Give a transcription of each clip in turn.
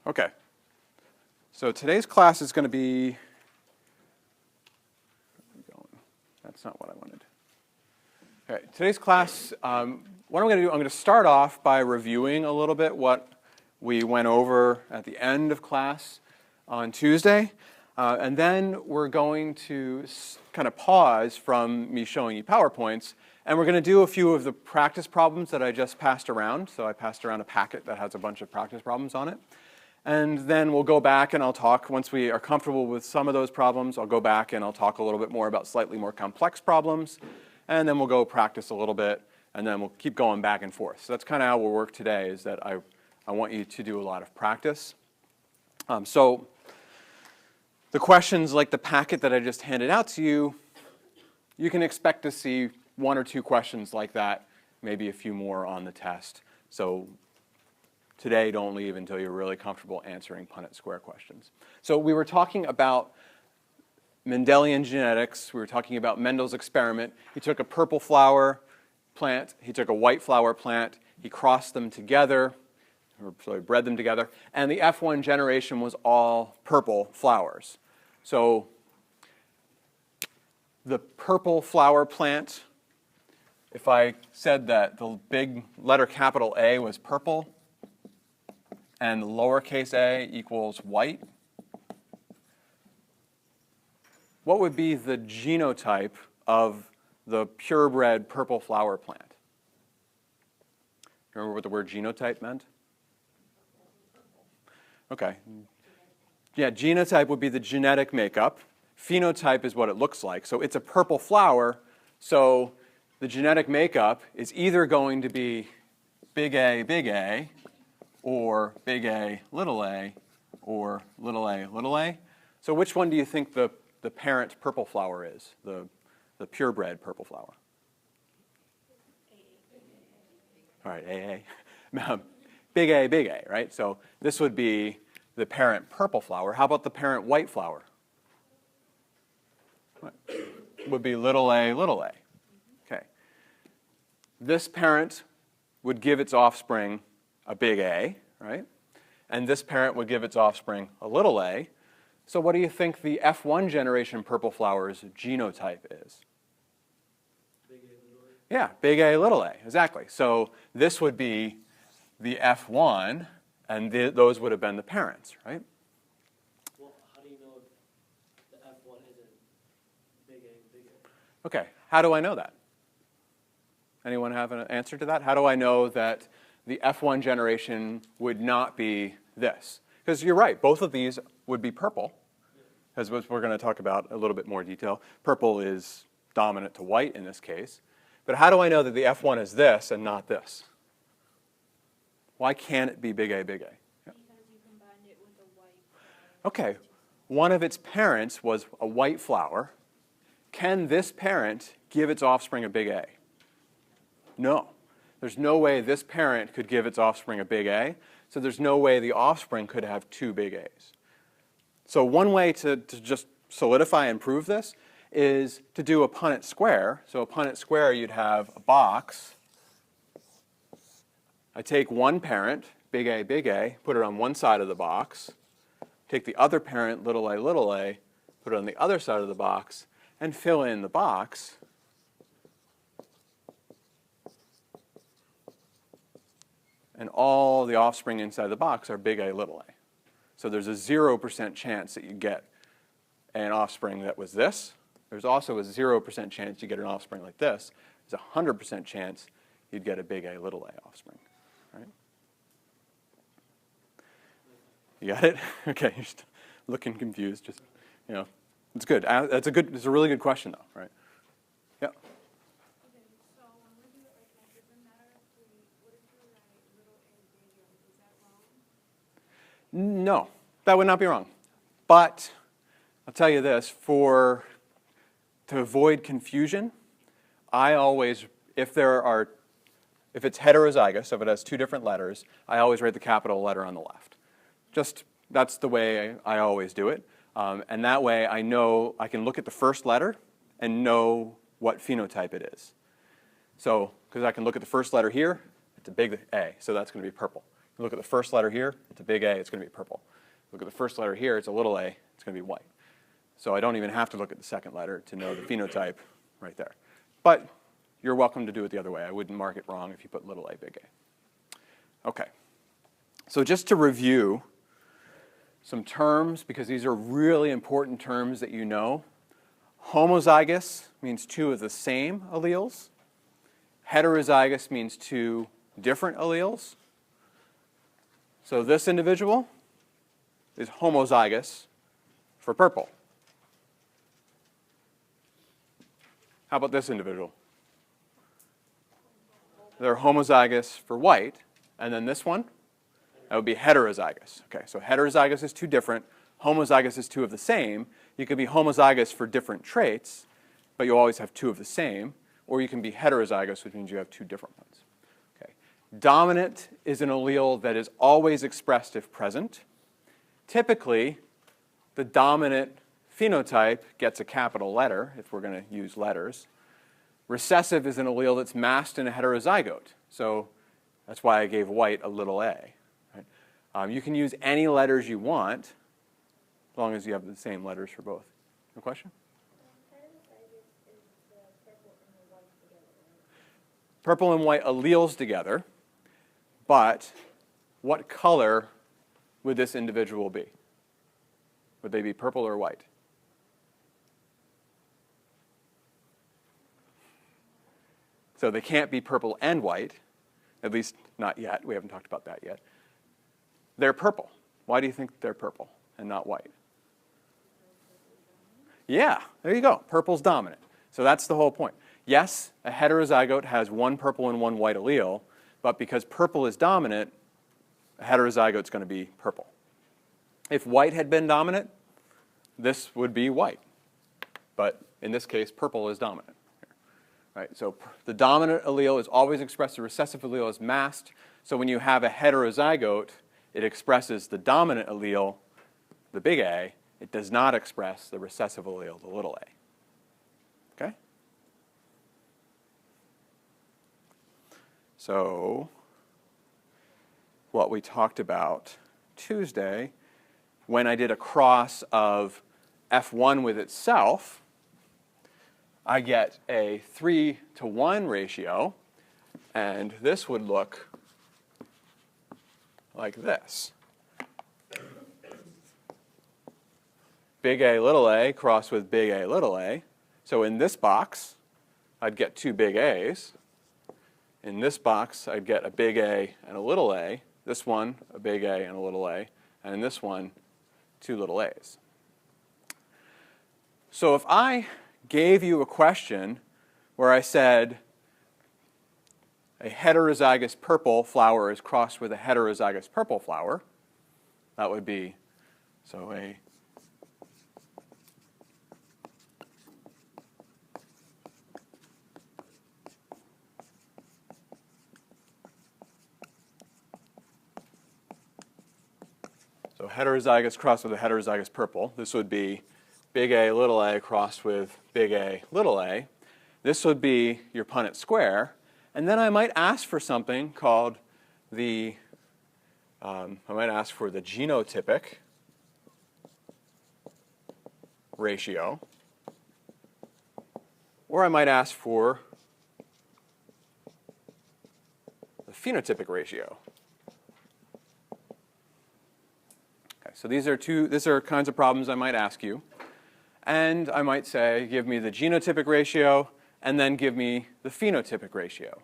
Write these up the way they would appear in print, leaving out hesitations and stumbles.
Okay. So today's class is going to be, that's not what I wanted. Okay, today's class, what I'm going to do, I'm going to start off by reviewing a little bit what we went over at the end of class on Tuesday. And then we're going to kind of pause from me showing you PowerPoints, and we're going to do a few of the practice problems that I just passed around. So I passed around a packet that has a bunch of practice problems on it. And then we'll go back and I'll talk, once we are comfortable with some of those problems, I'll go back and I'll talk a little bit more about slightly more complex problems. And then we'll go practice a little bit, and then we'll keep going back and forth. So that's kind of how we'll work today, is that I want you to do a lot of practice. So the questions, like the packet that I just handed out to you, you can expect to see one or two questions like that, maybe a few more on the test. So today, don't leave until you're really comfortable answering Punnett square questions. So we were talking about Mendelian genetics. We were talking about Mendel's experiment. He took a purple flower plant. He took a white flower plant. He crossed them together, or so he bred them together. And the F1 generation was all purple flowers. So the purple flower plant, if I said that the big letter capital A was purple and lowercase a equals white, what would be the genotype of the purebred purple flower plant? Remember what the word genotype meant? Okay. Yeah, genotype would be the genetic makeup. Phenotype is what it looks like. So it's a purple flower, so the genetic makeup is either going to be big A, or big A, or little a. So which one do you think the parent purple flower is, the purebred purple flower? All right, AA. Big A, right? So this would be the parent purple flower. How about the parent white flower? What? Would be little a. Okay. This parent would give its offspring a big A, right? And this parent would give its offspring a little a. So what do you think the F1 generation purple flower's genotype is? Big A, little a. Yeah, big A, little a, exactly. So this would be the F1, and those would have been the parents, right? Well, how do you know if the F1 isn't big A? Okay, how do I know that? Anyone have an answer to that? How do I know that the F1 generation would not be this? Because you're right, both of these would be purple, as we're going to talk about a little bit more detail. Purple is dominant to white in this case. But how do I know that the F1 is this and not this? Why can't it be big A? Yeah. Because you combined it with a white flower. Okay, one of its parents was a white flower. Can this parent give its offspring a big A? No. There's no way this parent could give its offspring a big A, so there's no way the offspring could have two big A's. So one way to just solidify and prove this is to do a Punnett square. So a Punnett square, you'd have a box. I take one parent, big A, put it on one side of the box. Take the other parent, little a, put it on the other side of the box, and fill in the box. And all the offspring inside the box are big A, little a. So there's a 0% chance that you get an offspring that was this. There's also a 0% chance you get an offspring like this. There's a 100% chance you'd get a big A, little a offspring. Right? You got it? Okay, you're just looking confused. Just, it's good. It's a really good question, though, right? Yeah. Okay, so when we do it like that, does it matter what if you write little a, big A? Is that wrong? No, that would not be wrong. But I'll tell you this, to avoid confusion, I always, if it's heterozygous, so if it has two different letters, I always write the capital letter on the left. That's the way I always do it. And that way I know, I can look at the first letter and know what phenotype it is. So, because I can look at the first letter here, it's a big A, so that's going to be purple. Look at the first letter here, it's a big A, it's going to be purple. Look at the first letter here, it's a little a, it's going to be white. So I don't even have to look at the second letter to know the phenotype right there. But you're welcome to do it the other way. I wouldn't mark it wrong if you put little a, big A. Okay. So just to review some terms, because these are really important terms that you know. Homozygous means two of the same alleles. Heterozygous means two different alleles. So this individual is homozygous for purple. How about this individual? They're homozygous for white. And then this one, that would be heterozygous. Okay, so heterozygous is two different. Homozygous is two of the same. You can be homozygous for different traits, but you always have two of the same. Or you can be heterozygous, which means you have two different ones. Okay. Dominant is an allele that is always expressed if present. Typically, the dominant phenotype gets a capital letter, if we're going to use letters. Recessive is an allele that's masked in a heterozygote. So that's why I gave white a little a. Right? You can use any letters you want, as long as you have the same letters for both. No question? Purple and white alleles together, but what color would this individual be? Would they be purple or white? So they can't be purple and white, at least not yet. We haven't talked about that yet. They're purple. Why do you think they're purple and not white? Yeah, there you go. Purple's dominant. So that's the whole point. Yes, a heterozygote has one purple and one white allele, but because purple is dominant, a heterozygote's going to be purple. If white had been dominant, this would be white. But in this case, purple is dominant. Right? So the dominant allele is always expressed, the recessive allele is masked. So when you have a heterozygote, it expresses the dominant allele, the big A. It does not express the recessive allele, the little a. Okay? So what we talked about Tuesday, when I did a cross of F1 with itself, I get a 3-to-1 ratio, and this would look like this. Big A, little a, crossed with big A, little a. So in this box, I'd get two big A's. In this box, I'd get a big A and a little a. This one, a big A and a little a. And in this one, two little a's. So if I gave you a question where I said a heterozygous purple flower is crossed with a heterozygous purple flower, that would be, so heterozygous crossed with a heterozygous purple. This would be big A, little a crossed with big A, little a. This would be your Punnett square. And then I might ask for something called the, I might ask for the genotypic ratio. Or I might ask for the phenotypic ratio. So these are kinds of problems I might ask you. And I might say, give me the genotypic ratio, and then give me the phenotypic ratio.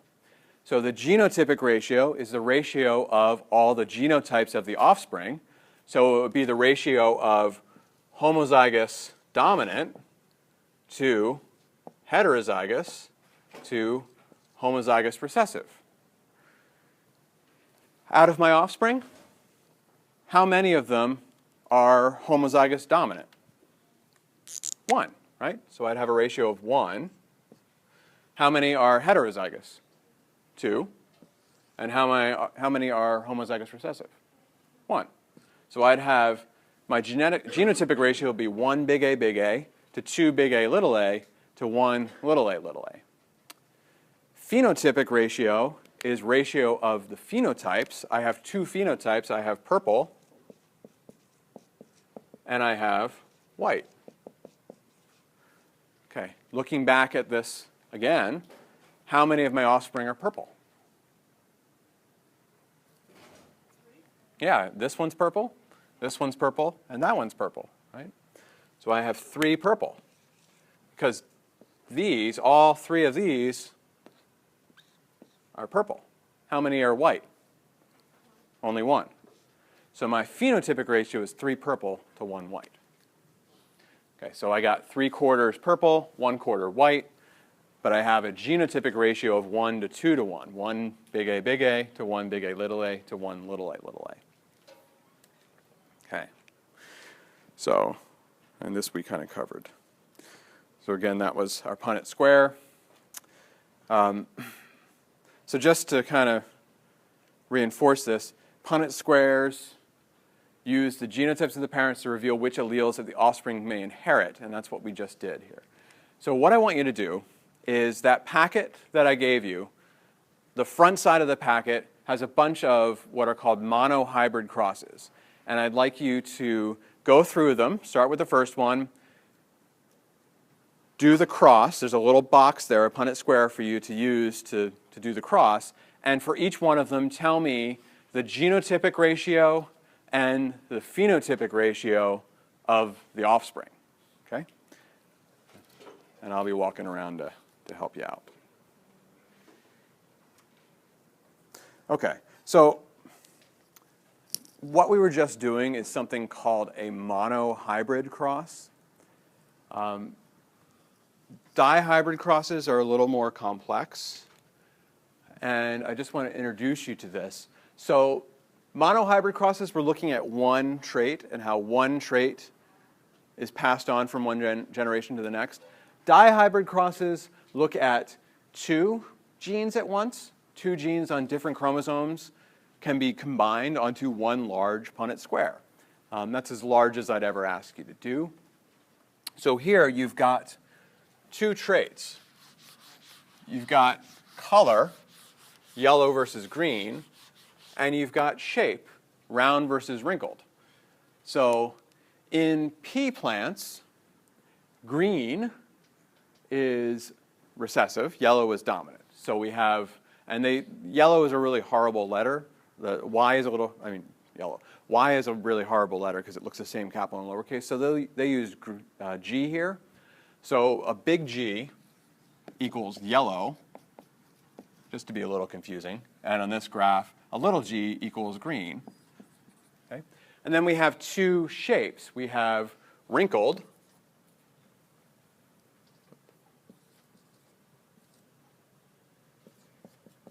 So the genotypic ratio is the ratio of all the genotypes of the offspring. So it would be the ratio of homozygous dominant to heterozygous to homozygous recessive. Out of my offspring, how many of them are homozygous dominant? 1, right? So I'd have a ratio of 1. How many are heterozygous? 2. And how many are homozygous recessive? 1. So I'd have my genotypic ratio would be 1 big A to 2 big A little a to 1 little a little a. Phenotypic ratio is ratio of the phenotypes. I have two phenotypes. I have purple and I have white. Okay, looking back at this again, how many of my offspring are purple? Yeah, this one's purple, and that one's purple, right? So I have 3 purple because these, all 3 of these are purple. How many are white? Only 1. So my phenotypic ratio is 3 purple to 1 white. Okay, so I got 3/4 purple, 1/4 white, but I have a genotypic ratio of 1 to 2 to 1. 1 big A to 1 big A to 1 little a. Okay. So, and this we kind of covered. So again, that was our Punnett square. So just to kind of reinforce this, Punnett squares use the genotypes of the parents to reveal which alleles that the offspring may inherit, and that's what we just did here. So what I want you to do is that packet that I gave you, the front side of the packet has a bunch of what are called monohybrid crosses. And I'd like you to go through them, start with the first one, do the cross. There's a little box there, a Punnett square for you to use to do the cross. And for each one of them, tell me the genotypic ratio and the phenotypic ratio of the offspring. Okay? And I'll be walking around to help you out. Okay, so what we were just doing is something called a monohybrid cross. Dihybrid crosses are a little more complex, and I just want to introduce you to this. So monohybrid crosses, we're looking at one trait and how one trait is passed on from one generation to the next. Dihybrid crosses look at 2 genes at once. 2 genes on different chromosomes can be combined onto one large Punnett square. That's as large as I'd ever ask you to do. So here you've got 2 traits. You've got color, yellow versus green, and you've got shape, round versus wrinkled. So in pea plants, green is recessive, yellow is dominant. So we have, yellow is a really horrible letter. The Y is yellow. Y is a really horrible letter because it looks the same capital and lowercase. So they use G here. So a big G equals yellow, just to be a little confusing. And on this graph, a little g equals green. Okay? And then we have 2 shapes. We have wrinkled,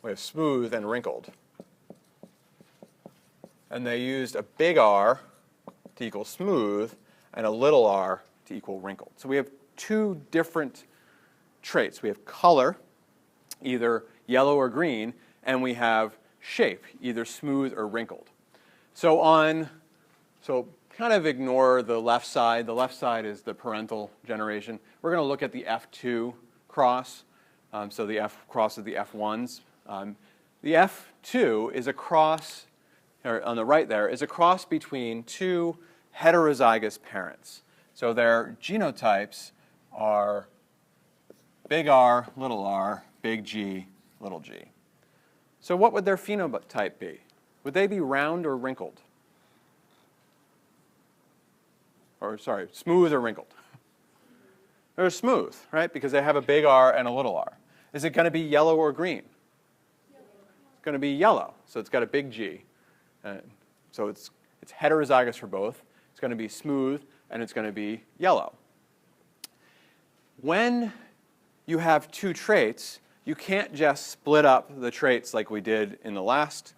we have smooth and wrinkled. And they used a big R to equal smooth and a little r to equal wrinkled. So we have 2 different traits. We have color, either yellow or green, and we have shape, either smooth or wrinkled. So kind of ignore the left side. The left side is the parental generation. We're going to look at the F2 cross. So the F cross of the F1s. The F2 is a cross, or on the right there, is a cross between 2 heterozygous parents. So their genotypes are big R, big G, little g. So what would their phenotype be? Would they be round or wrinkled? Or sorry, smooth or wrinkled? They're smooth, right? Because they have a big R and a little r. Is it going to be yellow or green? It's going to be yellow, so it's got a big G. So it's heterozygous for both. It's going to be smooth, and it's going to be yellow. When you have 2 traits, you can't just split up the traits like we did in the last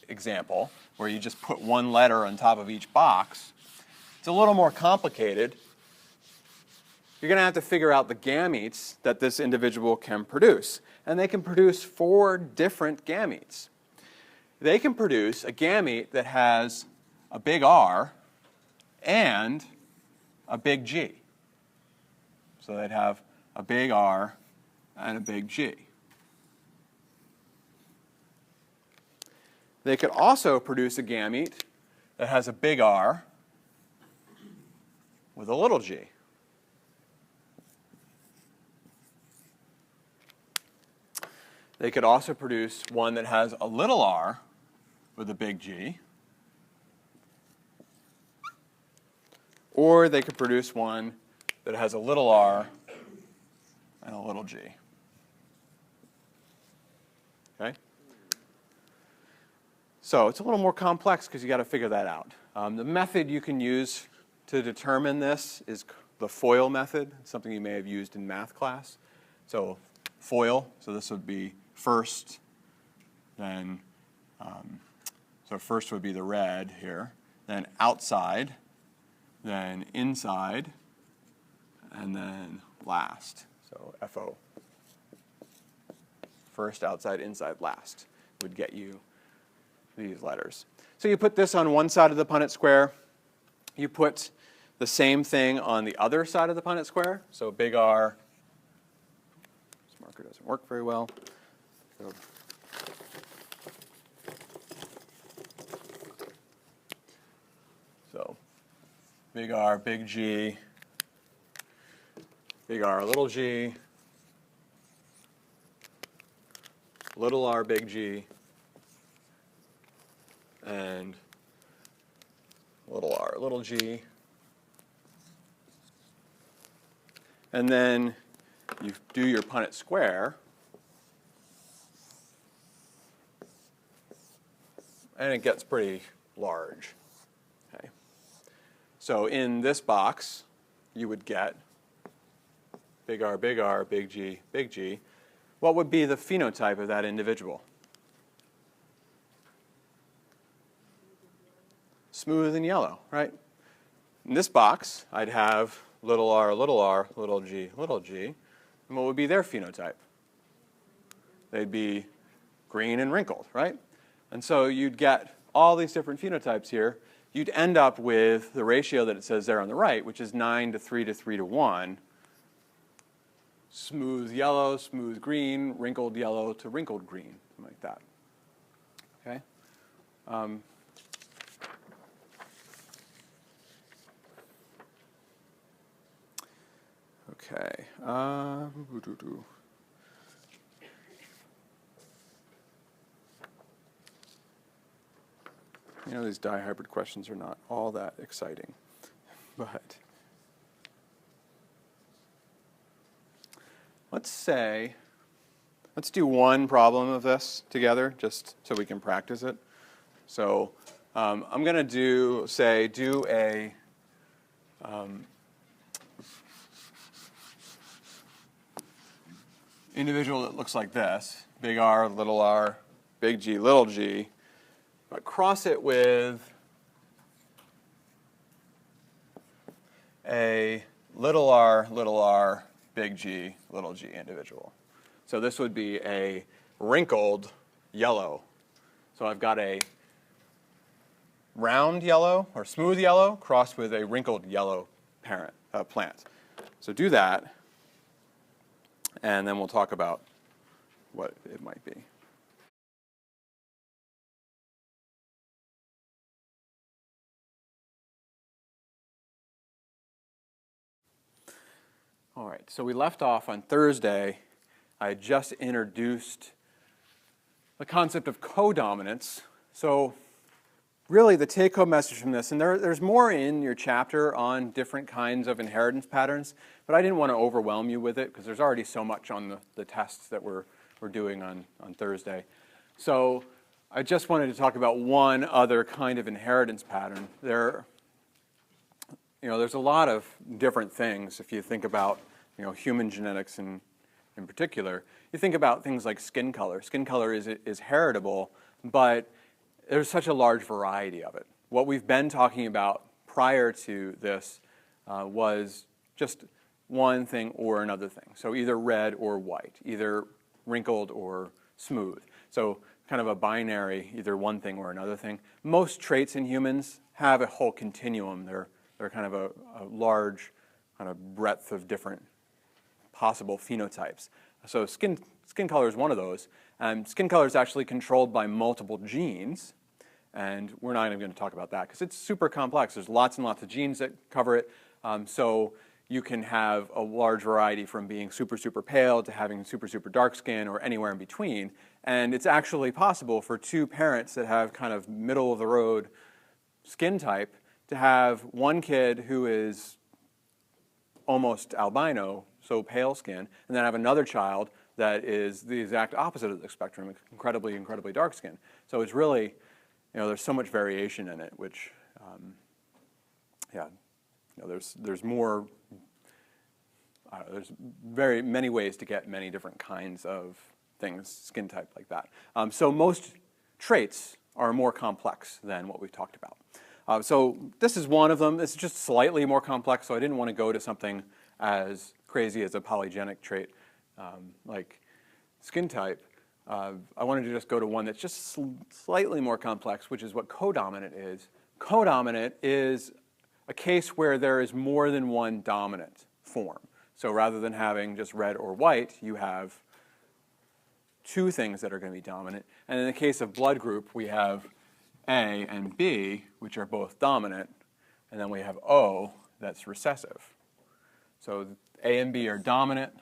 example, where you just put one letter on top of each box. It's a little more complicated. You're going to have to figure out the gametes that this individual can produce. And they can produce 4 different gametes. They can produce a gamete that has a big R and a big G. So they'd have a big R and a big G. they could also produce a gamete that has a big R with a little g. They could also produce one that has a little r with a big G. Or they could produce one that has a little r and a little g. Okay? So it's a little more complex because you got to figure that out. The method you can use to determine this is the FOIL method, something you may have used in math class. So FOIL, so this would be first, then, so first would be the red here, then outside, then inside, and then last, so FO. First, outside, inside, last would get you these letters. So you put this on one side of the Punnett square. You put the same thing on the other side of the Punnett square. So big R. This marker doesn't work very well. So big R, big G, big R, little g, little r, big G, and little r, little g. And then you do your Punnett square, and it gets pretty large. Okay. So in this box, you would get big R, big G, big G. What would be the phenotype of that individual? Smooth and yellow, right? In this box, I'd have little r, little g, little g. And what would be their phenotype? They'd be green and wrinkled, right? And so you'd get all these different phenotypes here. You'd end up with the ratio that it says there on the right, which is 9 to 3 to 3 to 1. Smooth yellow, smooth green, wrinkled yellow to wrinkled green, something like that. Okay? Okay. You know, these dihybrid questions are not all that exciting, but let's do one problem of this together, just so we can practice it. So I'm going to do a individual that looks like this, big R, big G, little g, but cross it with a little r, big G, little g individual. So this would be a wrinkled yellow. So I've got a round yellow or smooth yellow crossed with a wrinkled yellow plant. So do that, and then we'll talk about what it might be. All right, so we left off on Thursday. I had just introduced the concept of codominance. So really the take-home message from this, and there's more in your chapter on different kinds of inheritance patterns, but I didn't want to overwhelm you with it because there's already so much on the tests that we're doing on Thursday. So I just wanted to talk about one other kind of inheritance pattern. There's a lot of different things if you think about human genetics in particular. You think about things like skin color. Skin color is heritable, but there's such a large variety of it. What we've been talking about prior to this was just one thing or another thing. So either red or white, either wrinkled or smooth. So kind of a binary, either one thing or another thing. Most traits in humans have a whole continuum. They're kind of a large kind of breadth of different possible phenotypes. So skin color is one of those. And skin color is actually controlled by multiple genes. And we're not even going to talk about that because it's super complex. There's lots and lots of genes that cover it. So you can have a large variety from being super, super pale to having super, super dark skin or anywhere in between. And it's actually possible for two parents that have kind of middle of the road skin type to have one kid who is almost albino, so pale skin, and then have another child that is the exact opposite of the spectrum, incredibly, incredibly dark skin. So it's really, there's so much variation in it, which, there's more, there's very many ways to get many different kinds of things, skin type like that. So most traits are more complex than what we've talked about. So this is one of them. It's just slightly more complex, so I didn't want to go to something as crazy as a polygenic trait like skin type. I wanted to just go to one that's just slightly more complex, which is what codominant is. Codominant is a case where there is more than one dominant form. So rather than having just red or white, you have two things that are going to be dominant. And in the case of blood group, we have A and B, which are both dominant, and then we have O that's recessive. So A and B are dominant,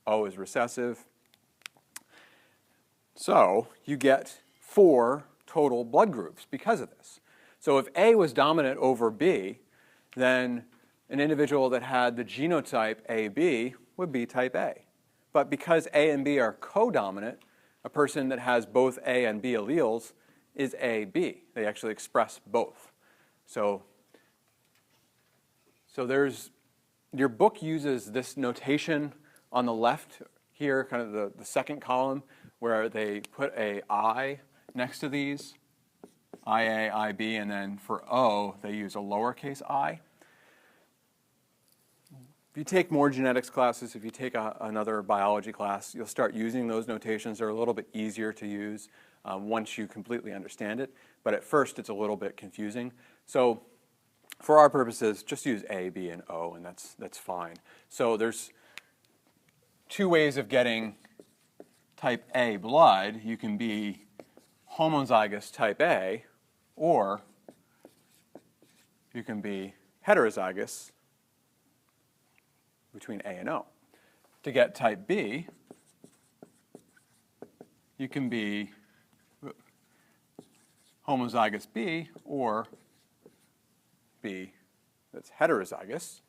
O is recessive. So you get 4 total blood groups because of this. So if A was dominant over B, then an individual that had the genotype AB would be type A. But because A and B are codominant, a person that has both A and B alleles is AB. They actually express both. So there's, your book uses this notation on the left here, kind of the second column, where they put a I next to these, IA, IB, and then for O, they use a lowercase I. If you take more genetics classes, if you take another biology class, you'll start using those notations. They're a little bit easier to use once you completely understand it. But at first, it's a little bit confusing. So for our purposes, just use A, B, and O, and that's fine. So there's 2 ways of getting type A blood. You can be homozygous type A, or you can be heterozygous between A and O. To get type B, you can be homozygous B or B that's heterozygous.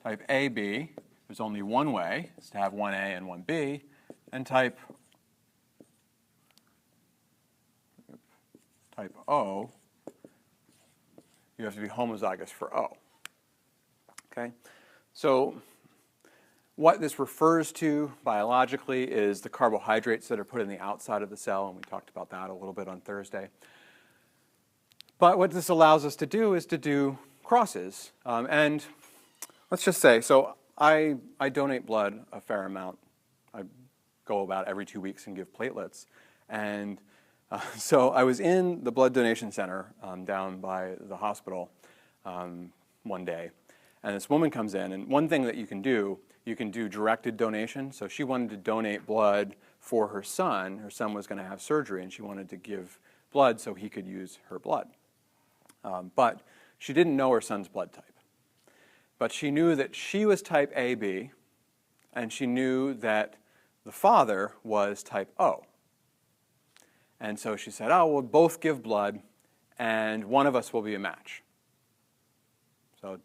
Type AB, there's only one way, it's to have one A and one B, and type O, you have to be homozygous for O. Okay? So what this refers to biologically is the carbohydrates that are put in the outside of the cell, and we talked about that a little bit on Thursday. But what this allows us to do is to do crosses. And let's just say, so I donate blood a fair amount. I go about every 2 weeks and give platelets. And so I was in the blood donation center down by the hospital one day. And this woman comes in, and one thing that you can do directed donation. So she wanted to donate blood for her son. Her son was going to have surgery, and she wanted to give blood so he could use her blood. But she didn't know her son's blood type. But she knew that she was type AB, and she knew that the father was type O. And so she said, oh, we'll both give blood, and one of us will be a match. So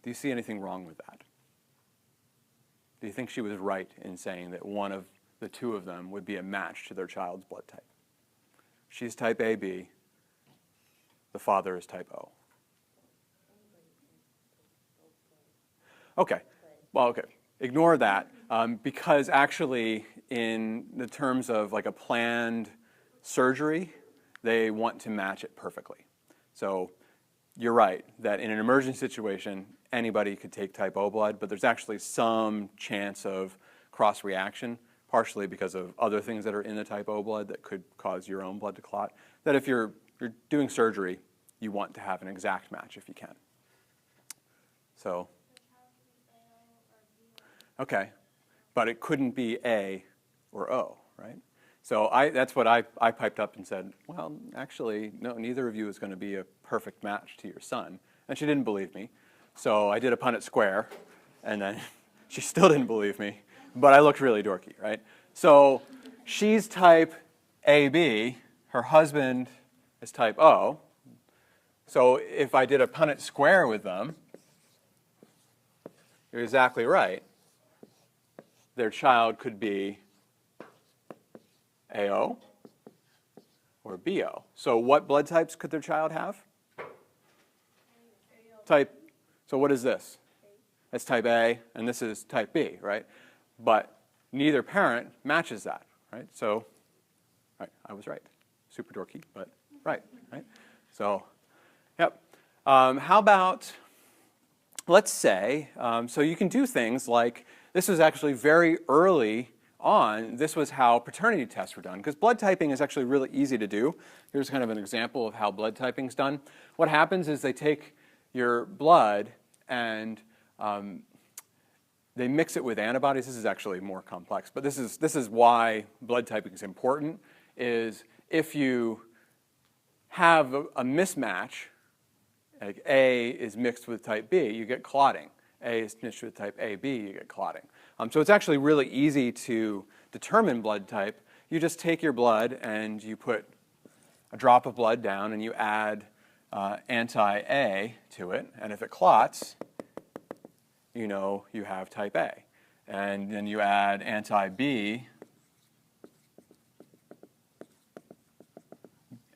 do you see anything wrong with that? Do you think she was right in saying that one of the two of them would be a match to their child's blood type? She's type AB. The father is type O. Okay. Well, okay. Ignore that because actually in the terms of like a planned surgery, they want to match it perfectly. So you're right that in an emergency situation, anybody could take type O blood, but there's actually some chance of cross-reaction, partially because of other things that are in the type O blood that could cause your own blood to clot, that if you're doing surgery, you want to have an exact match if you can. So Okay, but it couldn't be A or O, right? So that's what I piped up and said, well, actually, no, neither of you is going to be a perfect match to your son. And she didn't believe me. So I did a Punnett square, and then she still didn't believe me, but I looked really dorky, right? So she's type AB, her husband is type O. So if I did a Punnett square with them, you're exactly right. Their child could be AO or BO. So what blood types could their child have? Type, so what is this? That's type A, and this is type B, right? But neither parent matches that, right? So, right, I was right. Super dorky, but right? So, yep. How about, let's say, so you can do things like, this was actually very early on, this was how paternity tests were done, because blood typing is actually really easy to do. Here's kind of an example of how blood typing is done. What happens is they take your blood and they mix it with antibodies. This is actually more complex, but this is why blood typing is important, is if you have a mismatch, like A is mixed with type B, you get clotting. A is mixed with type AB, you get clotting. So it's actually really easy to determine blood type. You just take your blood and you put a drop of blood down and you add anti-A to it, and if it clots, you know you have type A. And then you add anti-B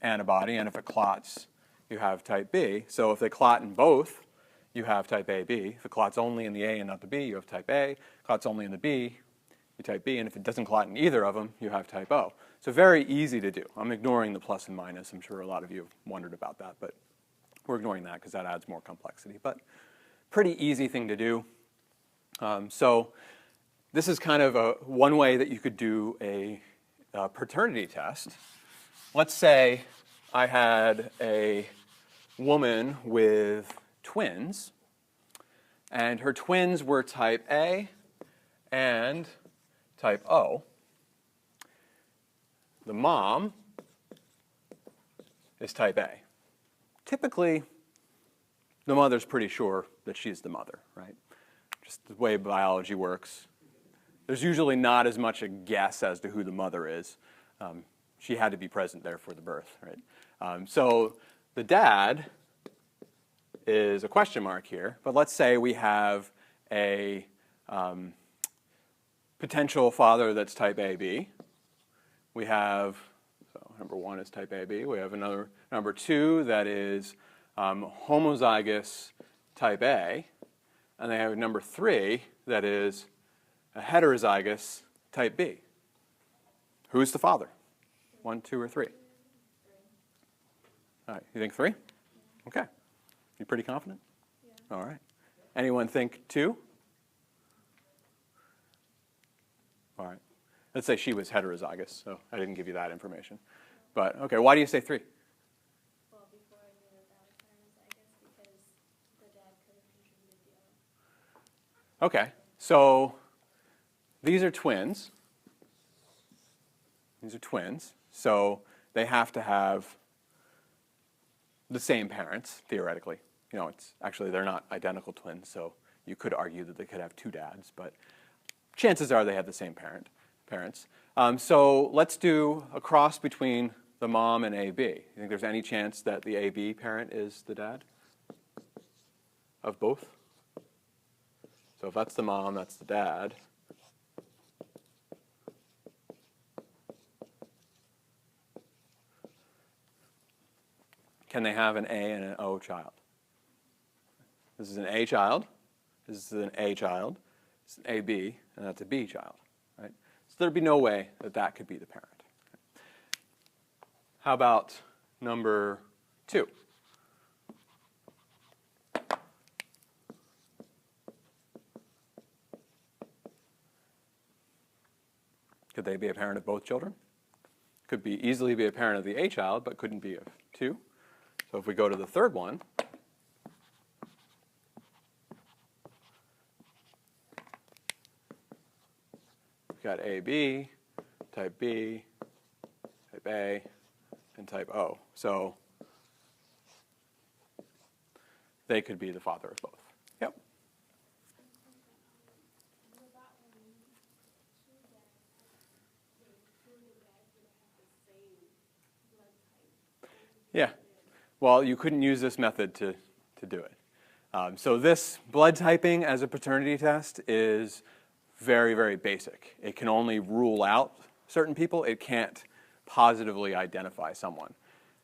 antibody, and if it clots, you have type B. So if they clot in both, you have type AB. If it clots only in the A and not the B, you have type A. Clots only in the B, you type B. And if it doesn't clot in either of them, you have type O. So very easy to do. I'm ignoring the plus and minus. I'm sure a lot of you have wondered about that, but we're ignoring that because that adds more complexity. But pretty easy thing to do. So this is kind of one way that you could do a paternity test. Let's say I had a woman with twins, and her twins were type A and type O. The mom is type A. Typically, the mother's pretty sure that she's the mother, right? Just the way biology works. There's usually not as much a guess as to who the mother is. She had to be present there for the birth, right? So the dad is a question mark here, but let's say we have a potential father that's type AB. We have, so number 1 is type AB. We have another, number 2 that is homozygous type A. And they have number 3 that is a heterozygous type B. Who's the father? 1, 2, or 3? All right, you think 3? Okay. You pretty confident? Yeah. All right. Anyone think 2? All right. Let's say she was heterozygous, so I didn't give you that information. But, okay, why do you say 3? Well, before I knew that was homozygous, because the dad could have contributed the other. Okay, so these are twins. These are twins, so they have to have the same parents, theoretically. You know, it's actually, they're not identical twins, so you could argue that they could have 2 dads, but chances are they have the same parents. So let's do a cross between the mom and AB. You think there's any chance that the AB parent is the dad of both? So if that's the mom, that's the dad. Can they have an A and an O child? This is an A child. This is an A child. It's an AB, and that's a B child, right? So there'd be no way that that could be the parent. How about number 2? Could they be a parent of both children? Could be easily be a parent of the A child, but couldn't be of 2. So if we go to the third one, got AB, type B, type A, and type O. So they could be the father of both. Yep. What about when two dads, two of the dads would have the same blood type? Yeah. Well, you couldn't use this method to do it. So this blood typing as a paternity test is very, very basic. It can only rule out certain people. It can't positively identify someone.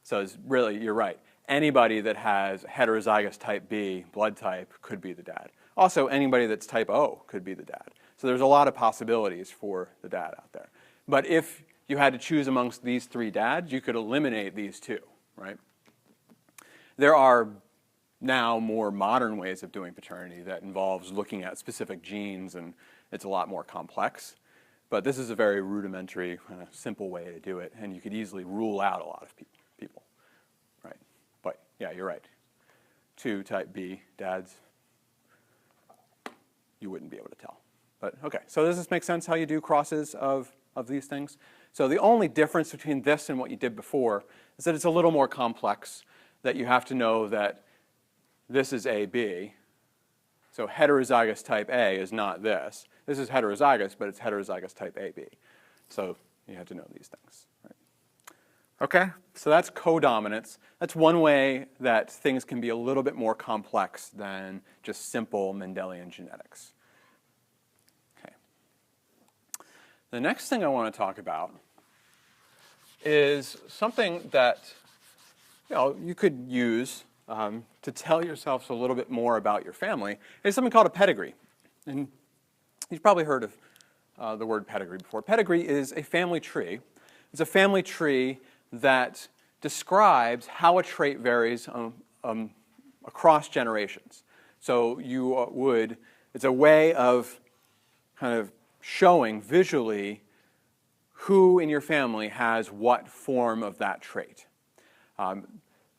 So it's really, you're right. Anybody that has heterozygous type B blood type could be the dad. Also, anybody that's type O could be the dad. So there's a lot of possibilities for the dad out there. But if you had to choose amongst these three dads, you could eliminate these two, right? There are now more modern ways of doing paternity that involves looking at specific genes, and it's a lot more complex. But this is a very rudimentary, simple way to do it, and you could easily rule out a lot of people, right? But yeah, you're right. Two type B dads, you wouldn't be able to tell. But okay, so does this make sense how you do crosses of these things? So the only difference between this and what you did before is that it's a little more complex, that you have to know that this is AB. So heterozygous type A is not this. This is heterozygous, but it's heterozygous type AB. So you have to know these things. Right? Okay, so that's codominance. That's one way that things can be a little bit more complex than just simple Mendelian genetics. Okay. The next thing I want to talk about is something that you could use to tell yourselves a little bit more about your family. It's something called a pedigree. And you've probably heard of the word pedigree before. Pedigree is a family tree. It's a family tree that describes how a trait varies across generations. So it's a way of kind of showing visually who in your family has what form of that trait.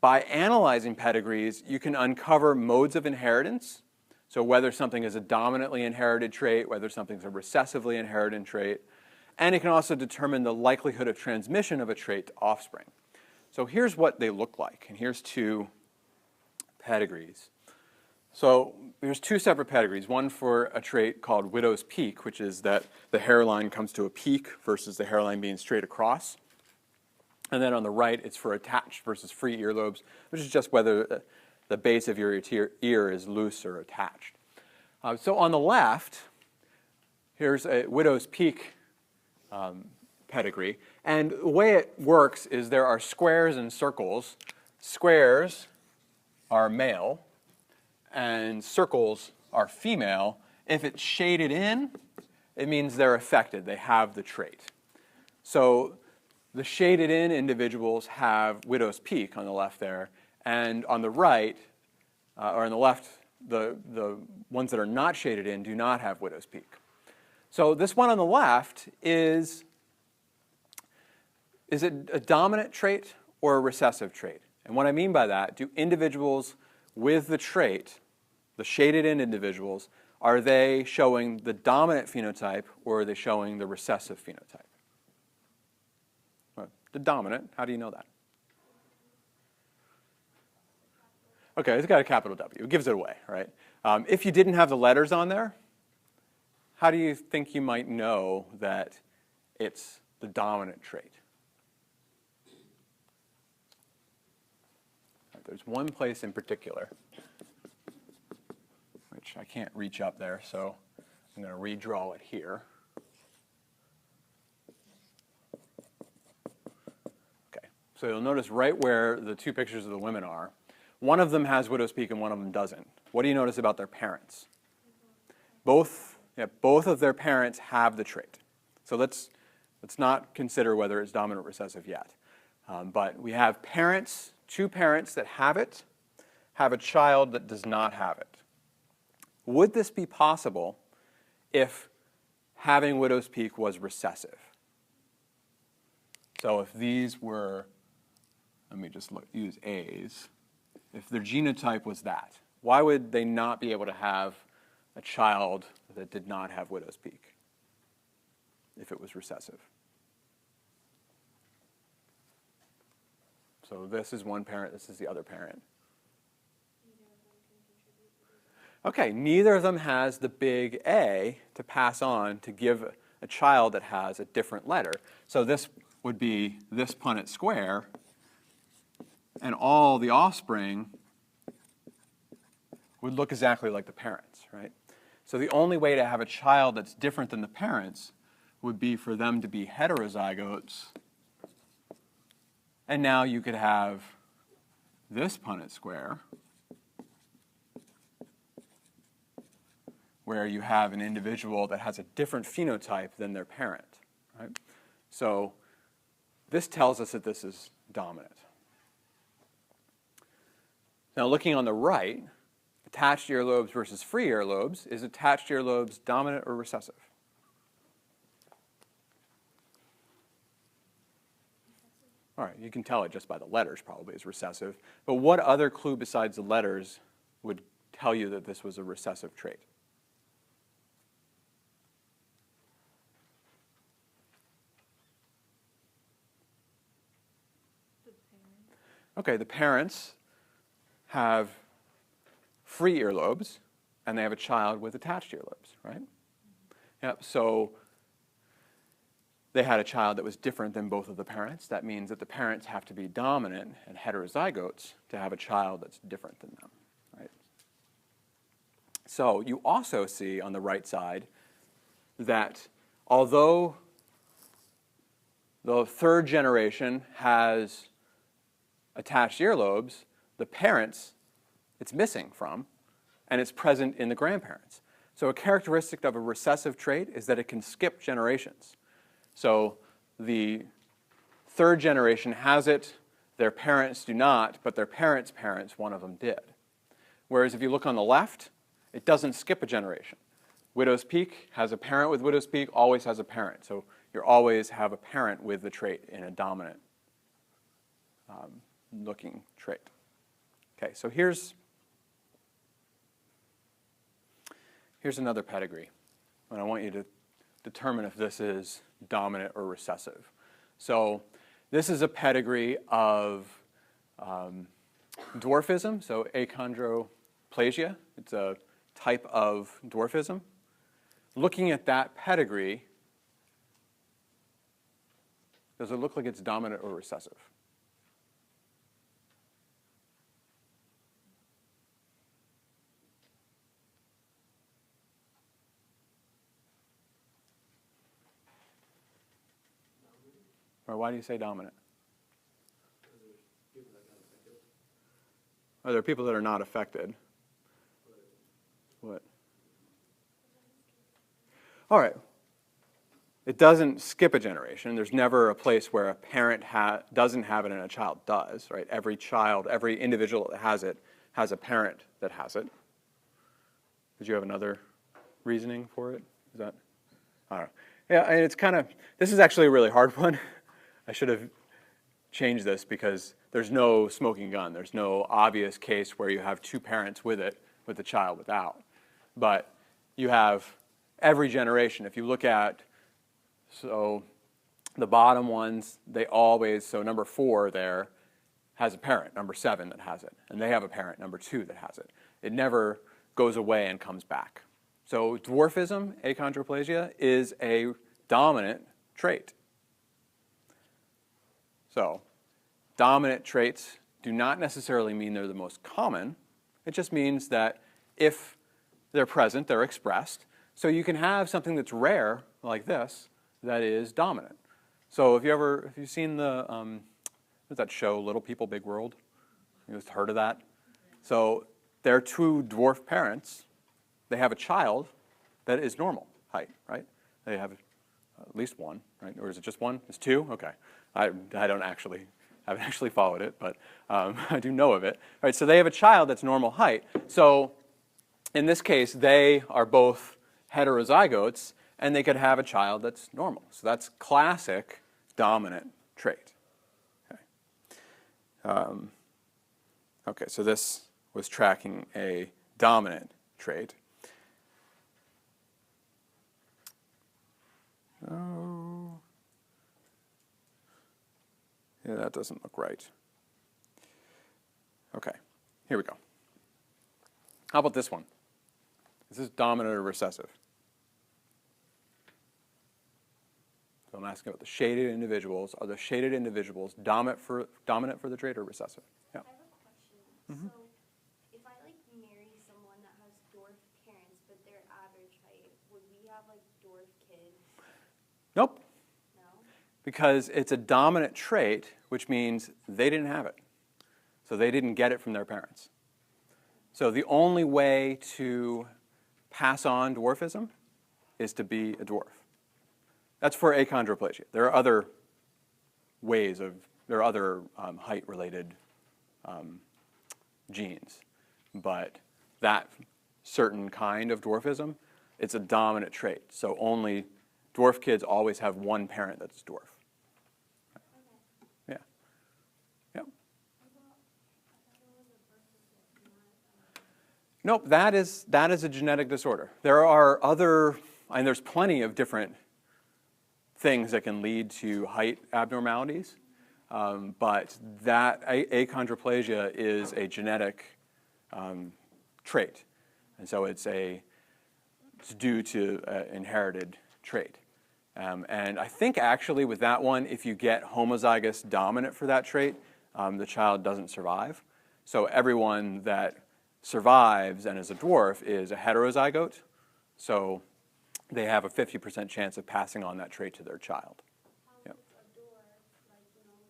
By analyzing pedigrees, you can uncover modes of inheritance. So whether something is a dominantly inherited trait, whether something's a recessively inherited trait, and it can also determine the likelihood of transmission of a trait to offspring. So here's what they look like, and here's two pedigrees. So there's two separate pedigrees, one for a trait called widow's peak, which is that the hairline comes to a peak versus the hairline being straight across. And then on the right, it's for attached versus free earlobes, which is just whether the base of your ear is loose or attached. So on the left, here's a widow's peak pedigree. And the way it works is there are squares and circles. Squares are male, and circles are female. If it's shaded in, it means they're affected. They have the trait. So the shaded in individuals have widow's peak on the left there, and on the right, or on the left, the ones that are not shaded in do not have widow's peak. So this one on the left is it a dominant trait or a recessive trait? And what I mean by that, do individuals with the trait, the shaded in individuals, are they showing the dominant phenotype or are they showing the recessive phenotype? The dominant, how do you know that? Okay, it's got a capital W. It gives it away, right? If you didn't have the letters on there, how do you think you might know that it's the dominant trait? There's one place in particular, which I can't reach up there, so I'm going to redraw it here. So you'll notice right where the two pictures of the women are, one of them has widow's peak and one of them doesn't. What do you notice about their parents? Both of their parents have the trait. So let's not consider whether it's dominant or recessive yet. But we have parents, two parents that have it, have a child that does not have it. Would this be possible if having widow's peak was recessive? So if these were, let me just use A's. If their genotype was that, why would they not be able to have a child that did not have widow's peak? if it was recessive. So this is one parent, this is the other parent. Okay, neither of them has the big A to pass on to give a child that has a different letter. So this would be this Punnett square, and all the offspring would look exactly like the parents, right? So the only way to have a child that's different than the parents would be for them to be heterozygotes. And now you could have this Punnett square, where you have an individual that has a different phenotype than their parent, right? So this tells us that this is dominant. Now looking on the right, attached earlobes versus free earlobes, is attached earlobes dominant or recessive? All right, you can tell it just by the letters probably is recessive. But what other clue besides the letters would tell you that this was a recessive trait? Okay, the parents have free earlobes, and they have a child with attached earlobes, right? Yep, so they had a child that was different than both of the parents. That means that the parents have to be dominant and heterozygotes to have a child that's different than them, right? So you also see on the right side that although the third generation has attached earlobes, the parents it's missing from, and it's present in the grandparents. So a characteristic of a recessive trait is that it can skip generations. So the third generation has it, their parents do not, but their parents' parents, one of them did. Whereas if you look on the left, it doesn't skip a generation. Widow's peak has a parent with widow's peak, always has a parent. So you always have a parent with the trait in a dominant looking trait. Okay, so here's another pedigree, and I want you to determine if this is dominant or recessive. So this is a pedigree of dwarfism, so achondroplasia. It's a type of dwarfism. Looking at that pedigree, does it look like it's dominant or recessive? Or why do you say dominant? Are there people that are not affected? What? All right. It doesn't skip a generation. There's never a place where a parent doesn't have it and a child does, right? Every child, every individual that has it has a parent that has it. Did you have another reasoning for it? Is that? I don't know. Yeah, and it's kind of, this is actually a really hard one. I should have changed this because there's no smoking gun. There's no obvious case where you have two parents with it, with the child without. But you have every generation. If you look at, so the bottom ones, they always, so number 4 there has a parent, number 7 that has it. And they have a parent, number 2 that has it. It never goes away and comes back. So dwarfism, achondroplasia, is a dominant trait. So dominant traits do not necessarily mean they're the most common. It just means that if they're present, they're expressed. So you can have something that's rare, like this, that is dominant. So if you've seen the, what's that show, Little People, Big World? You've heard of that? So they're 2 dwarf parents. They have a child that is normal height, right? They have at least one, right? Or is it just one? It's 2? Okay. I haven't actually followed it, but I do know of it. All right, so they have a child that's normal height. So in this case, they are both heterozygotes, and they could have a child that's normal. So that's classic dominant trait. Okay, okay, so this was tracking a dominant trait. Oh. Yeah, that doesn't look right. Okay, here we go. How about this one? Is this dominant or recessive? So I'm asking about the shaded individuals. Are the shaded individuals dominant for the trait or recessive? Yeah. I have a question. So, if I like marry someone that has dwarf parents, but they're average height, would we have like dwarf kids? Nope. No. Because it's a dominant trait, which means they didn't have it. So they didn't get it from their parents. So the only way to pass on dwarfism is to be a dwarf. That's for achondroplasia. There are other ways of, there are other height-related genes. But that certain kind of dwarfism, it's a dominant trait. So only dwarf kids always have one parent that's dwarf. Yeah. Yep. Nope, that is a genetic disorder. There are other, and there's plenty of different things that can lead to height abnormalities, but that achondroplasia is a genetic trait, and so it's due to an inherited trait. And I think actually with that one, if you get homozygous dominant for that trait, the child doesn't survive. So everyone that survives and is a dwarf is a heterozygote. So they have a 50% chance of passing on that trait to their child. How Yep. is a dwarf, like, you know,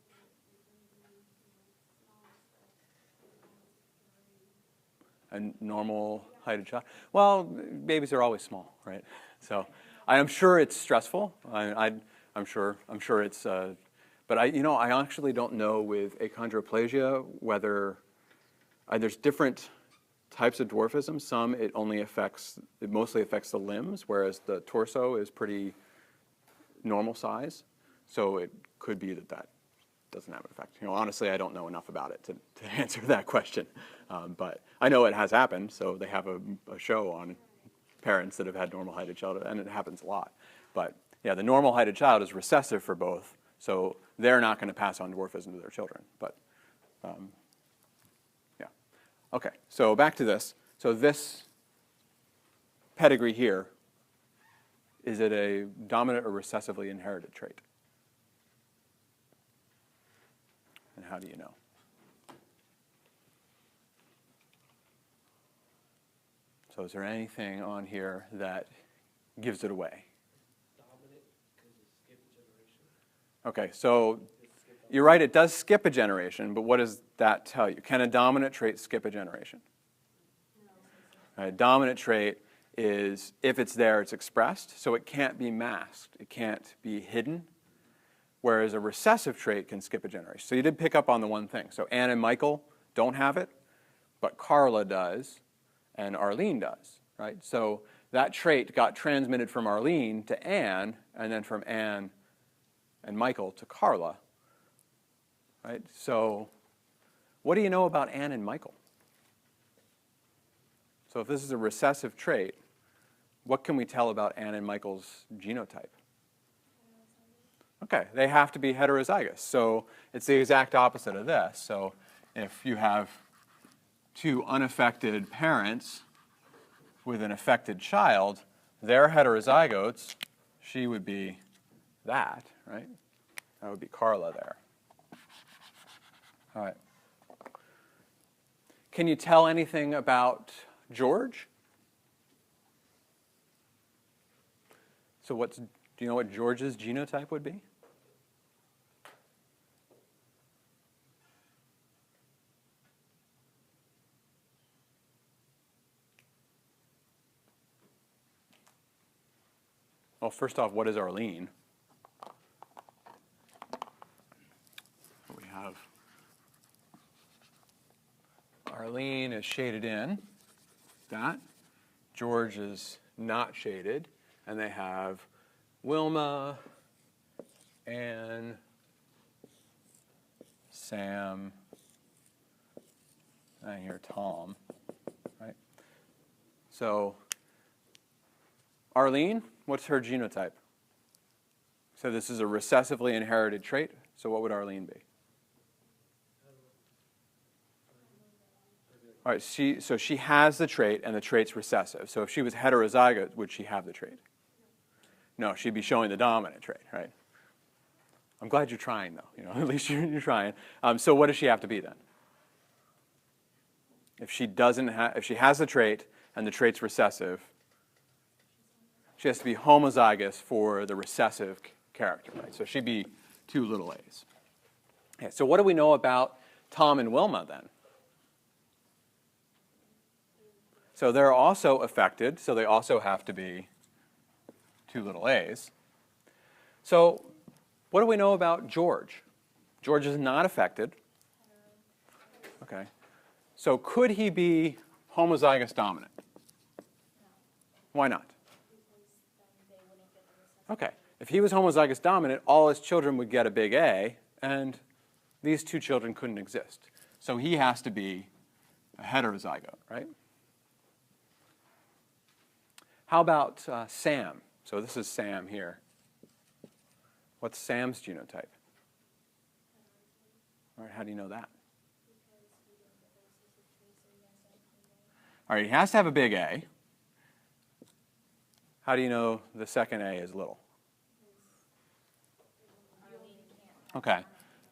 small A normal heighted child. Well, babies are always small, right? So I'm sure it's stressful. I'm sure it's, but I actually don't know with achondroplasia whether there's different types of dwarfism. Some it mostly affects the limbs, whereas the torso is pretty normal size. So it could be that doesn't have an effect. Honestly, I don't know enough about it to answer that question. But I know it has happened. So they have a show on parents that have had normal heighted childhood, and it happens a lot. But yeah, the normal heighted child is recessive for both, so they're not going to pass on dwarfism to their children. But yeah, okay. So back to this. So this pedigree here, is it a dominant or recessively inherited trait? And how do you know? So is there anything on here that gives it away? Dominant because it skipped a generation. Okay, so you're right, it does skip a generation, but what does that tell you? Can a dominant trait skip a generation? A dominant trait is, if it's there, it's expressed, so it can't be masked. It can't be hidden, whereas a recessive trait can skip a generation. So you did pick up on the one thing. So Anne and Michael don't have it, but Carla does, and Arlene does, right? So that trait got transmitted from Arlene to Anne, and then from Anne and Michael to Carla, right? So what do you know about Anne and Michael? So if this is a recessive trait, what can we tell about Anne and Michael's genotype? Okay, they have to be heterozygous. So it's the exact opposite of this. So if you have two unaffected parents with an affected child, they're heterozygotes. She would be that, right? That would be Carla there. All right. Can you tell anything about George? So do you know what George's genotype would be? Well, first off, what is Arlene? We have Arlene is shaded in. That. George is not shaded. And they have Wilma, Anne, Sam, and here Tom, right? So Arlene, what's her genotype? So this is a recessively inherited trait. So what would Arlene be? All right, so she has the trait, and the trait's recessive. So if she was heterozygote, would she have the trait? No, she'd be showing the dominant trait, right? I'm glad you're trying, though. You know, at least you're trying. So what does she have to be then? If she has the trait and the trait's recessive, she has to be homozygous for the recessive character, right? So she'd be 2 little a's. Okay, so what do we know about Tom and Wilma then? So they're also affected, so they also have to be 2 little a's. So what do we know about George? George is not affected. Okay. So could he be homozygous dominant? Why not? Okay. If he was homozygous dominant, all his children would get a big A, and these 2 children couldn't exist. So he has to be a heterozygote, right? How about Sam? So this is Sam here. What's Sam's genotype? All right, how do you know that? All right, he has to have a big A. How do you know the second A is little? Okay.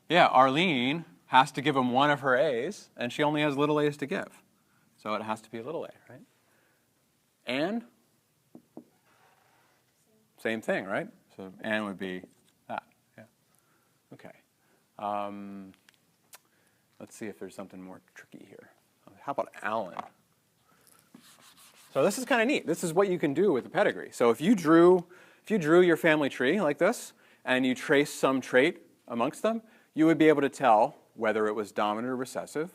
Yeah, Arlene has to give him one of her A's, and she only has little a's to give. So it has to be a little a, right? Anne? Same thing, right? So Anne would be that. Yeah. Okay. Let's see if there's something more tricky here. How about Alan? So this is kind of neat. This is what you can do with a pedigree. So if you drew your family tree like this, and you trace some trait amongst them, you would be able to tell whether it was dominant or recessive,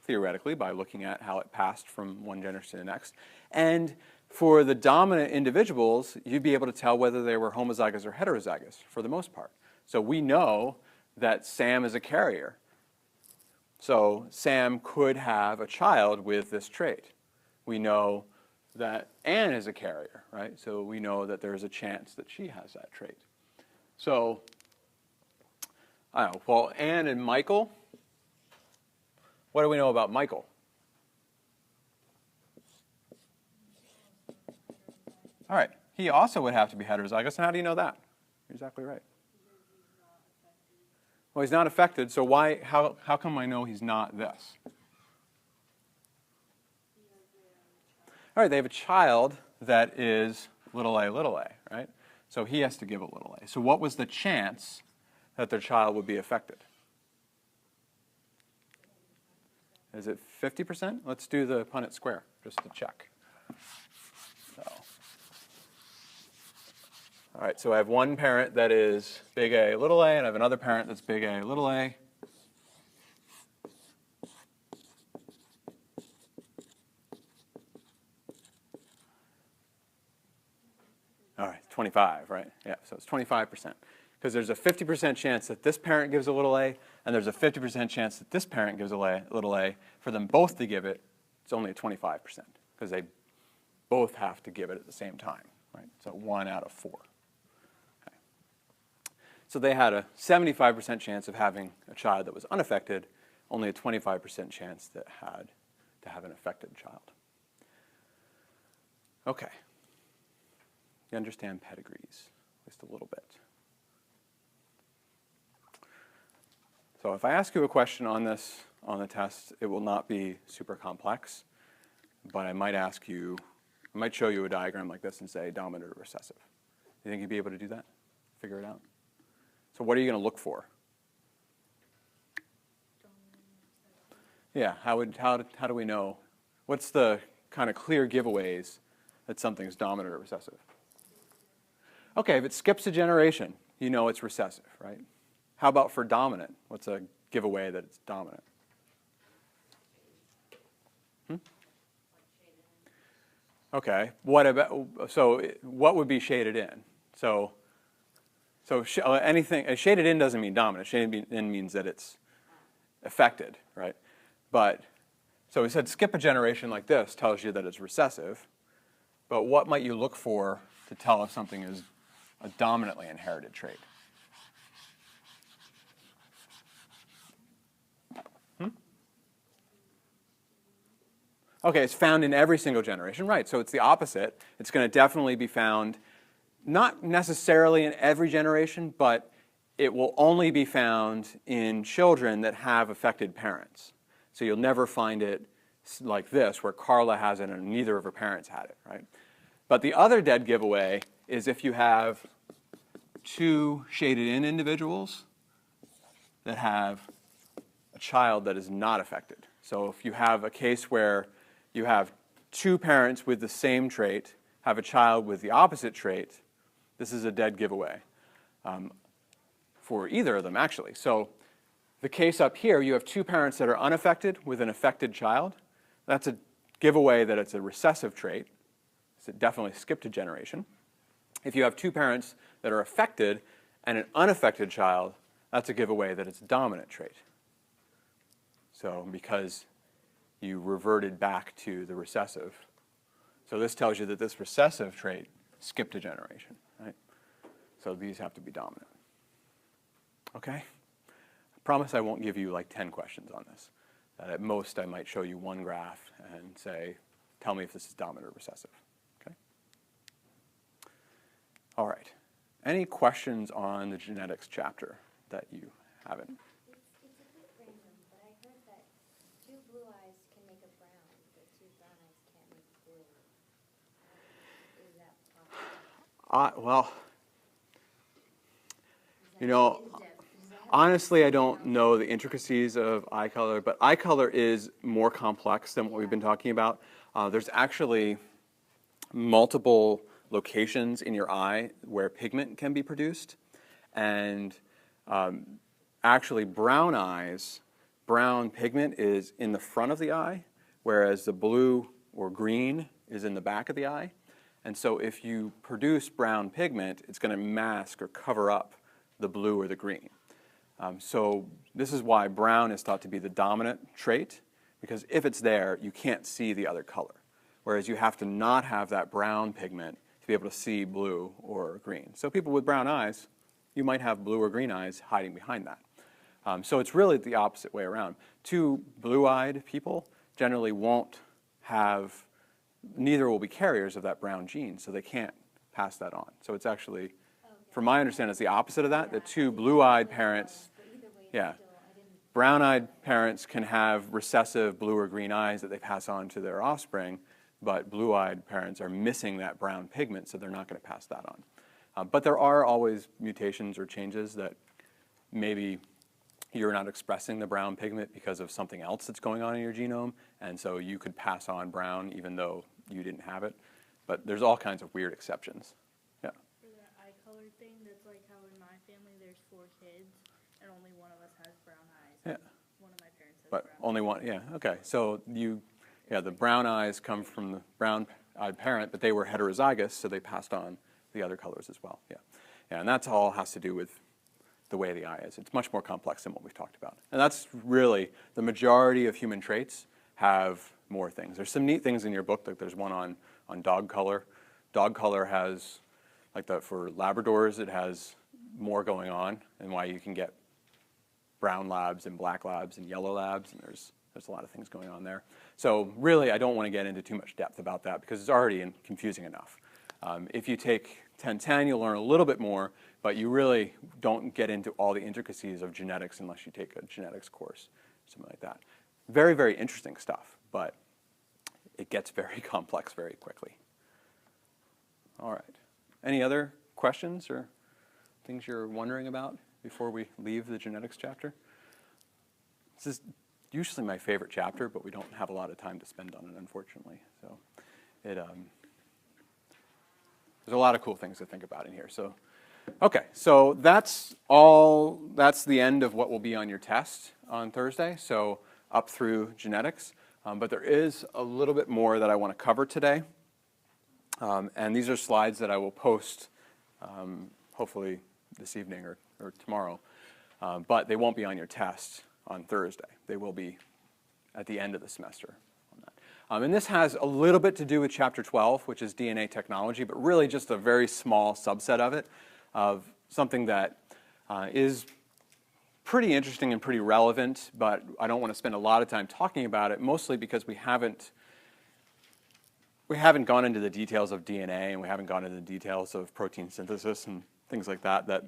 theoretically, by looking at how it passed from one generation to the next. And for the dominant individuals, you'd be able to tell whether they were homozygous or heterozygous, for the most part. So we know that Sam is a carrier. So Sam could have a child with this trait. We know that Anne is a carrier, right? So we know that there's a chance that she has that trait. So, I don't know, well, Anne and Michael, what do we know about Michael? All right, he also would have to be heterozygous, and how do you know that? You're exactly right. Well, he's not affected, so how come I know he's not this? All right, they have a child that is little a, right? So he has to give a little a. So what was the chance that their child would be affected? Is it 50%? Let's do the Punnett square, just to check. So. All right, so I have one parent that is big A, little a, and I have another parent that's big A, little a. All right, 25, right? Yeah, so it's 25%. Because there's a 50% chance that this parent gives a little a, and there's a 50% chance that this parent gives a little a. For them both to give it, it's only a 25%, because they both have to give it at the same time, right? So 1 out of 4. Okay. So they had a 75% chance of having a child that was unaffected, only a 25% chance that had to have an affected child. Okay. You understand pedigrees, at least a little bit. So if I ask you a question on this, on the test, it will not be super complex, but I might show you a diagram like this and say dominant or recessive. You think you'd be able to do that? Figure it out? So what are you going to look for? Yeah, how do we know? What's the kind of clear giveaways that something's dominant or recessive? Okay, if it skips a generation, you know it's recessive, right? How about for dominant? What's a giveaway that it's dominant? Okay, what would be shaded in? So anything, shaded in doesn't mean dominant. Shaded in means that it's affected, right? But, so we said skip a generation like this tells you that it's recessive, but what might you look for to tell if something is a dominantly inherited trait? Okay, it's found in every single generation, right? So it's the opposite. It's going to definitely be found, not necessarily in every generation, but it will only be found in children that have affected parents. So you'll never find it like this, where Carla has it and neither of her parents had it, right? But the other dead giveaway is if you have two shaded in individuals that have a child that is not affected. So if you have a case where you have two parents with the same trait, have a child with the opposite trait, this is a dead giveaway for either of them, actually. So the case up here, you have two parents that are unaffected with an affected child. That's a giveaway that it's a recessive trait. So it definitely skipped a generation. If you have two parents that are affected and an unaffected child, that's a giveaway that it's a dominant trait. So because you reverted back to the recessive. So this tells you that this recessive trait skipped a generation, right? So these have to be dominant. Okay? I promise I won't give you like 10 questions on this. That at most I might show you one graph and say, tell me if this is dominant or recessive. Okay? All right. Any questions on the genetics chapter that you haven't? It's a bit random, but I heard that two blue eyes can make a brown, but two brown eyes can't make blue. Is that possible? Well, Is you that know, in-depth? Does that have honestly, I don't know the intricacies of eye color, but eye color is more complex than what we've been talking about. There's actually multiple locations in your eye where pigment can be produced. And actually, brown eyes, brown pigment is in the front of the eye, whereas the blue or green is in the back of the eye. And so if you produce brown pigment, it's going to mask or cover up the blue or the green. So this is why brown is thought to be the dominant trait, because if it's there, you can't see the other color. Whereas you have to not have that brown pigment to be able to see blue or green. So people with brown eyes, you might have blue or green eyes hiding behind that. So it's really the opposite way around. Two blue-eyed people generally won't have, neither will be carriers of that brown gene, so they can't pass that on. So it's actually, from my understanding, it's the opposite of that. The two blue-eyed parents, brown-eyed parents can have recessive blue or green eyes that they pass on to their offspring, but blue-eyed parents are missing that brown pigment, so they're not going to pass that on. But there are always mutations or changes that maybe you're not expressing the brown pigment because of something else that's going on in your genome, and so you could pass on brown even though you didn't have it. But there's all kinds of weird exceptions. Yeah. For that eye color thing, that's like how in my family there's 4 kids, and only one of us has brown eyes. Yeah. One of my parents has But brown only one, yeah, okay. So the brown eyes come from the brown-eyed parent, but they were heterozygous, so they passed on the other colors as well, yeah. And that's all has to do with the way the eye is. It's much more complex than what we've talked about. And that's really, the majority of human traits have more things. There's some neat things in your book, like there's one on dog color. Dog color has, for Labradors, it has more going on, and why you can get brown labs and black labs and yellow labs, and there's a lot of things going on there. So really, I don't want to get into too much depth about that because it's already confusing enough. If you take 1010, you'll learn a little bit more, but you really don't get into all the intricacies of genetics unless you take a genetics course, something like that. Very, very interesting stuff, but it gets very complex very quickly. All right. Any other questions or things you're wondering about before we leave the genetics chapter? This is usually my favorite chapter, but we don't have a lot of time to spend on it, unfortunately. So there's a lot of cool things to think about in here. So, okay, so that's the end of what will be on your test on Thursday, so up through genetics. But there is a little bit more that I want to cover today. And these are slides that I will post hopefully this evening or tomorrow. But they won't be on your test on Thursday. They will be at the end of the semester on that. And this has a little bit to do with Chapter 12, which is DNA technology, but really just a very small subset of it, of something that is pretty interesting and pretty relevant, but I don't want to spend a lot of time talking about it, mostly because we haven't we haven't gone into the details of DNA, and we haven't gone into the details of protein synthesis and things like that that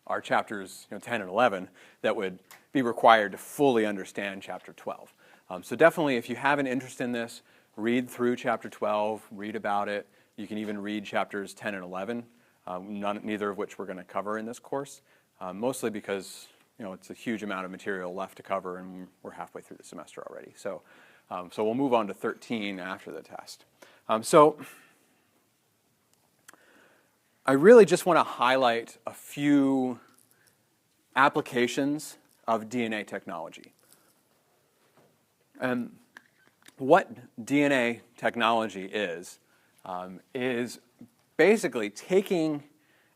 are chapters 10 and 11 that would be required to fully understand chapter 12. So definitely, if you have an interest in this, read through chapter 12, read about it. You can even read chapters 10 and 11, neither of which we're going to cover in this course, mostly because it's a huge amount of material left to cover, and we're halfway through the semester already. So we'll move on to 13 after the test. So I really just want to highlight a few applications of DNA technology. And what DNA technology is basically taking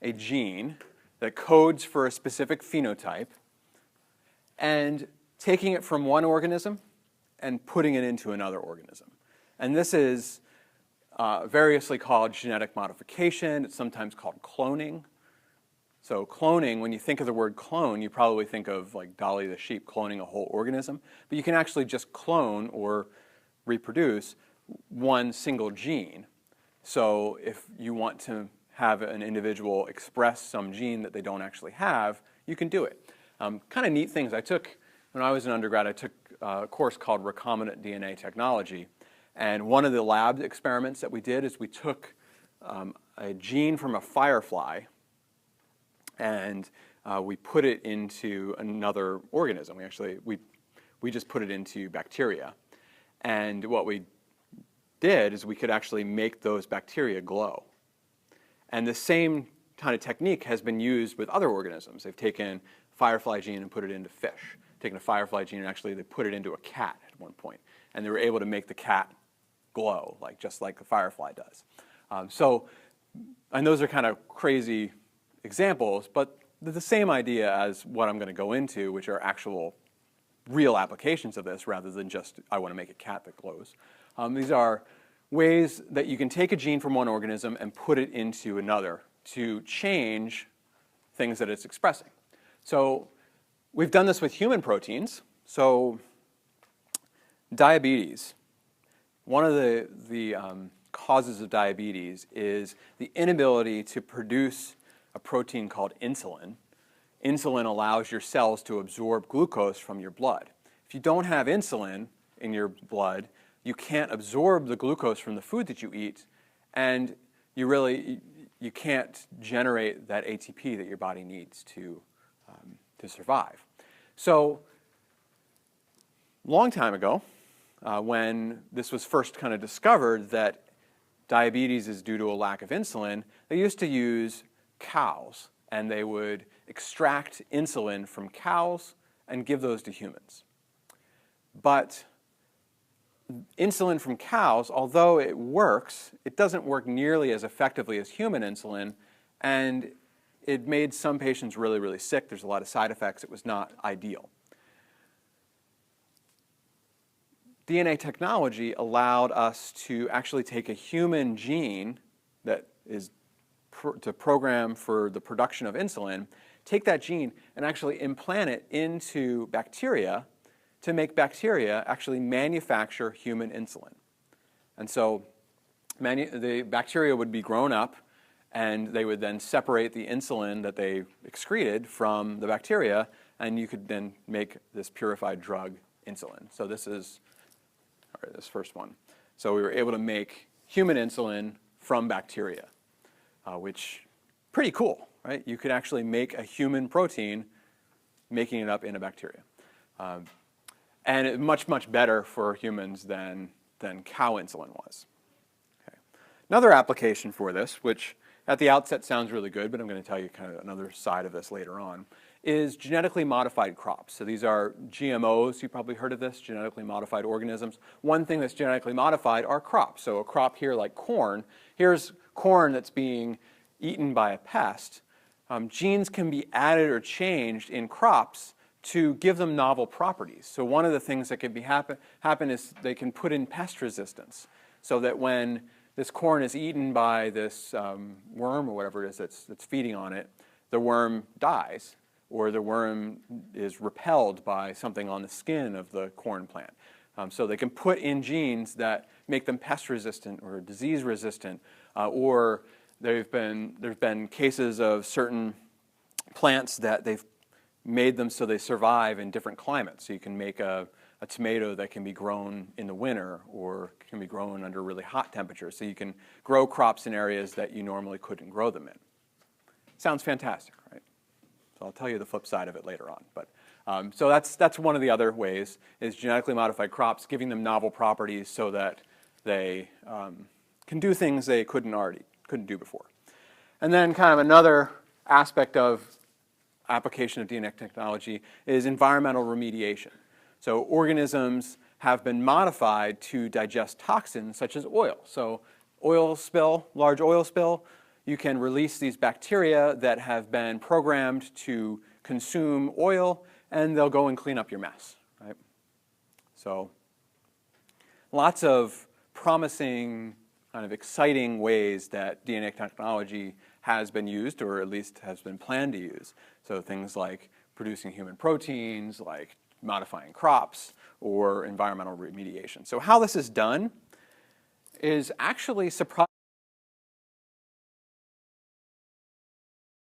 a gene that codes for a specific phenotype and taking it from one organism and putting it into another organism. And this is variously called genetic modification. It's sometimes called cloning. So cloning, when you think of the word clone, you probably think of like Dolly the sheep cloning a whole organism. But you can actually just clone or reproduce one single gene. So if you want to have an individual express some gene that they don't actually have, you can do it. Kind of neat things. When I was an undergrad, I took a course called Recombinant DNA Technology. And one of the lab experiments that we did is we took a gene from a firefly and we put it into another organism. We just put it into bacteria. And what we did is we could actually make those bacteria glow. And the same kind of technique has been used with other organisms. They've taken a firefly gene and put it into fish. Taken a firefly gene and actually they put it into a cat at one point. And they were able to make the cat glow, just like the firefly does. And those are kind of crazy examples, but they're the same idea as what I'm going to go into, which are actual real applications of this rather than just, I want to make a cat that glows. These are ways that you can take a gene from one organism and put it into another to change things that it's expressing. So we've done this with human proteins. So diabetes. One of the causes of diabetes is the inability to produce a protein called insulin. Insulin allows your cells to absorb glucose from your blood. If you don't have insulin in your blood, you can't absorb the glucose from the food that you eat, and you can't generate that ATP that your body needs to survive. So, long time ago, when this was first kind of discovered that diabetes is due to a lack of insulin, they used to use cows, and they would extract insulin from cows and give those to humans. But insulin from cows, although it works, it doesn't work nearly as effectively as human insulin, and it made some patients really, really sick. There's a lot of side effects. It was not ideal. DNA technology allowed us to actually take a human gene that is to program for the production of insulin, take that gene and actually implant it into bacteria to make bacteria actually manufacture human insulin. And so the bacteria would be grown up, and they would then separate the insulin that they excreted from the bacteria, and you could then make this purified drug insulin. So this is this first one. So we were able to make human insulin from bacteria, which pretty cool, right? You could actually make a human protein, making it up in a bacteria. And it's much, much better for humans than cow insulin was. Okay. Another application for this, which at the outset sounds really good, but I'm going to tell you kind of another side of this later on, is genetically modified crops. So these are GMOs. You've probably heard of this, genetically modified organisms. One thing that's genetically modified are crops. So a crop here like corn, here's corn that's being eaten by a pest. Genes can be added or changed in crops to give them novel properties. So one of the things that can happen is they can put in pest resistance, so that when this corn is eaten by this worm or whatever it is that's feeding on it, the worm dies, or the worm is repelled by something on the skin of the corn plant. So they can put in genes that make them pest resistant or disease resistant, or there's been cases of certain plants that they've made them so they survive in different climates. So you can make a tomato that can be grown in the winter or can be grown under really hot temperatures. So you can grow crops in areas that you normally couldn't grow them in. Sounds fantastic, right? So I'll tell you the flip side of it later on. But so that's one of the other ways, is genetically modified crops, giving them novel properties so that they can do things they couldn't do before. And then kind of another aspect of application of DNA technology is environmental remediation. So organisms have been modified to digest toxins such as oil. So oil spill, large oil spill, you can release these bacteria that have been programmed to consume oil, and they'll go and clean up your mess, right? So lots of promising, kind of exciting ways that DNA technology has been used, or at least has been planned to use. So things like producing human proteins, like modifying crops, or environmental remediation. So how this is done is actually surprising.